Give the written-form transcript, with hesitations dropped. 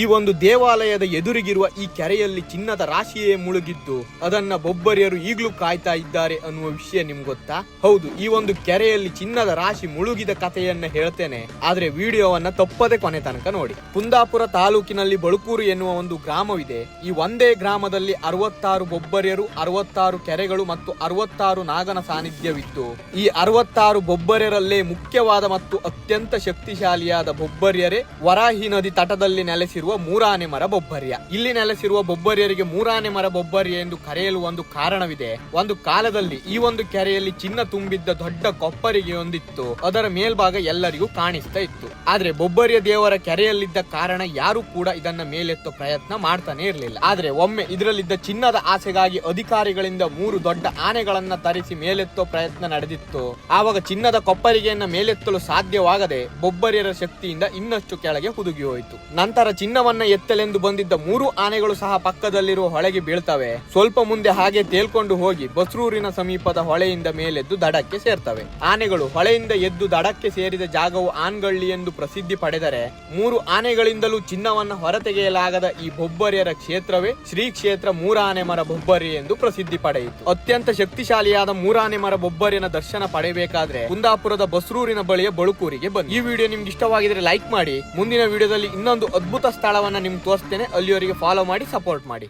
ಈ ಒಂದು ದೇವಾಲಯದ ಎದುರಿಗಿರುವ ಈ ಕೆರೆಯಲ್ಲಿ ಚಿನ್ನದ ರಾಶಿಯೇ ಮುಳುಗಿದ್ದು ಅದನ್ನ ಬೊಬ್ಬರಿಯರು ಈಗಲೂ ಕಾಯ್ತಾ ಇದ್ದಾರೆ ಅನ್ನುವ ವಿಷಯ ನಿಮ್ಗೆ ಗೊತ್ತಾ? ಹೌದು, ಈ ಒಂದು ಕೆರೆಯಲ್ಲಿ ಚಿನ್ನದ ರಾಶಿ ಮುಳುಗಿದ ಕಥೆಯನ್ನ ಹೇಳ್ತೇನೆ, ಆದ್ರೆ ವಿಡಿಯೋವನ್ನ ತಪ್ಪದೆ ಕೊನೆ ತನಕ ನೋಡಿ. ಕುಂದಾಪುರ ತಾಲೂಕಿನಲ್ಲಿ ಬಳುಕೂರು ಎನ್ನುವ ಒಂದು ಗ್ರಾಮವಿದೆ. ಈ ಒಂದೇ ಗ್ರಾಮದಲ್ಲಿ 66 ಬೊಬ್ಬರಿಯರು, 66 ಕೆರೆಗಳು ಮತ್ತು 66 ನಾಗನ ಸಾನ್ನಿಧ್ಯವಿತ್ತು. ಈ 66 ಬೊಬ್ಬರಿಯರಲ್ಲೇ ಮುಖ್ಯವಾದ ಮತ್ತು ಅತ್ಯಂತ ಶಕ್ತಿಶಾಲಿಯಾದ ಬೊಬ್ಬರಿಯರೇ ವರಾಹಿ ನದಿ ತಟದಲ್ಲಿ ನೆಲೆಸಿರುವ ಮೂರಾನೆ ಮರ ಬೊಬ್ಬರಿಯ. ಇಲ್ಲಿ ನೆಲೆಸಿರುವ ಬೊಬ್ಬರಿಯರಿಗೆ ಮೂರಾನೆ ಮರ ಬೊಬ್ಬರಿಯ ಎಂದು ಕರೆಯಲು ಒಂದು ಕಾರಣವಿದೆ. ಒಂದು ಕಾಲದಲ್ಲಿ ಈ ಒಂದು ಕೆರೆಯಲ್ಲಿ ಚಿನ್ನ ತುಂಬಿದ್ದ ದೊಡ್ಡ ಕೊಪ್ಪರಿಗೆ ಒಂದಿತ್ತು. ಅದರ ಮೇಲ್ಭಾಗ ಎಲ್ಲರಿಗೂ ಕಾಣಿಸ್ತಾ ಇತ್ತು. ಆದ್ರೆ ಬೊಬ್ಬರಿಯ ದೇವರ ಕೆರೆಯಲ್ಲಿದ್ದ ಕಾರಣ ಯಾರು ಕೂಡ ಇದನ್ನ ಮೇಲೆತ್ತೋ ಪ್ರಯತ್ನ ಮಾಡ್ತಾನೆ ಇರಲಿಲ್ಲ. ಆದ್ರೆ ಒಮ್ಮೆ ಇದರಲ್ಲಿದ್ದ ಚಿನ್ನದ ಆಸೆಗಾಗಿ ಅಧಿಕಾರಿಗಳಿಂದ 3 ದೊಡ್ಡ ಆನೆಗಳನ್ನ ತರಿಸಿ ಮೇಲೆತ್ತೋ ಪ್ರಯತ್ನ ನಡೆದಿತ್ತು. ಆವಾಗ ಚಿನ್ನದ ಕೊಪ್ಪರಿಗೆಯನ್ನ ಮೇಲೆತ್ತಲು ಸಾಧ್ಯವಾಗದೆ ಬೊಬ್ಬರಿಯರ ಶಕ್ತಿಯಿಂದ ಇನ್ನಷ್ಟು ಕೆಳಗೆ ಹುದುಗಿ ಹೋಯಿತು. ನಂತರ ಚಿನ್ನವನ್ನ ಎತ್ತಲೆಂದು ಬಂದಿದ್ದ 3 ಆನೆಗಳು ಸಹ ಪಕ್ಕದಲ್ಲಿರುವ ಹೊಳೆಗೆ ಬೀಳ್ತವೆ. ಸ್ವಲ್ಪ ಮುಂದೆ ಹಾಗೆ ತೇಲ್ಕೊಂಡು ಹೋಗಿ ಬಸ್ರೂರಿನ ಸಮೀಪದ ಹೊಳೆಯಿಂದ ಮೇಲೆದ್ದು ದಡಕ್ಕೆ ಸೇರ್ತವೆ. ಆನೆಗಳು ಹೊಳೆಯಿಂದ ಎದ್ದು ದಡಕ್ಕೆ ಸೇರಿದ ಜಾಗವು ಆನ್ಗಳ್ಳಿ ಎಂದು ಪ್ರಸಿದ್ಧಿ ಪಡೆದರೆ 3 ಆನೆಗಳಿಂದಲೂ ಚಿನ್ನವನ್ನ ಹೊರತೆಗೆಯಲಾಗದ ಈ ಬೊಬ್ಬರಿಯರ ಕ್ಷೇತ್ರವೇ ಶ್ರೀ ಕ್ಷೇತ್ರ ಮೂರಾನೆ ಮರ ಬೊಬ್ಬರಿ ಎಂದು ಪ್ರಸಿದ್ಧಿ ಪಡೆಯಿತು. ಅತ್ಯಂತ ಶಕ್ತಿಶಾಲಿಯಾದ ಮೂರಾನೆ ಮರ ಬೊಬ್ಬರಿನ ದರ್ಶನ ಪಡೆಯಬೇಕಾದ್ರೆ ಕುಂದಾಪುರದ ಬಸ್ರೂರಿನ ಬಳಿಯ ಬಳುಕೂರಿಗೆ ಬನ್ನಿ. ಈ ವಿಡಿಯೋ ನಿಮ್ಗೆ ಇಷ್ಟವಾಗಿದ್ರೆ ಲೈಕ್ ಮಾಡಿ. ಮುಂದಿನ ವಿಡಿಯೋದಲ್ಲಿ ಇನ್ನೊಂದು ಅದ್ಭುತ ಸ್ಥಳವನ್ನ ನಿಮ್ಗೆ ತೋರಿಸ್ತೇನೆ. ಅಲ್ಲಿಯವರೆಗೆ ಫಾಲೋ ಮಾಡಿ, ಸಪೋರ್ಟ್ ಮಾಡಿ.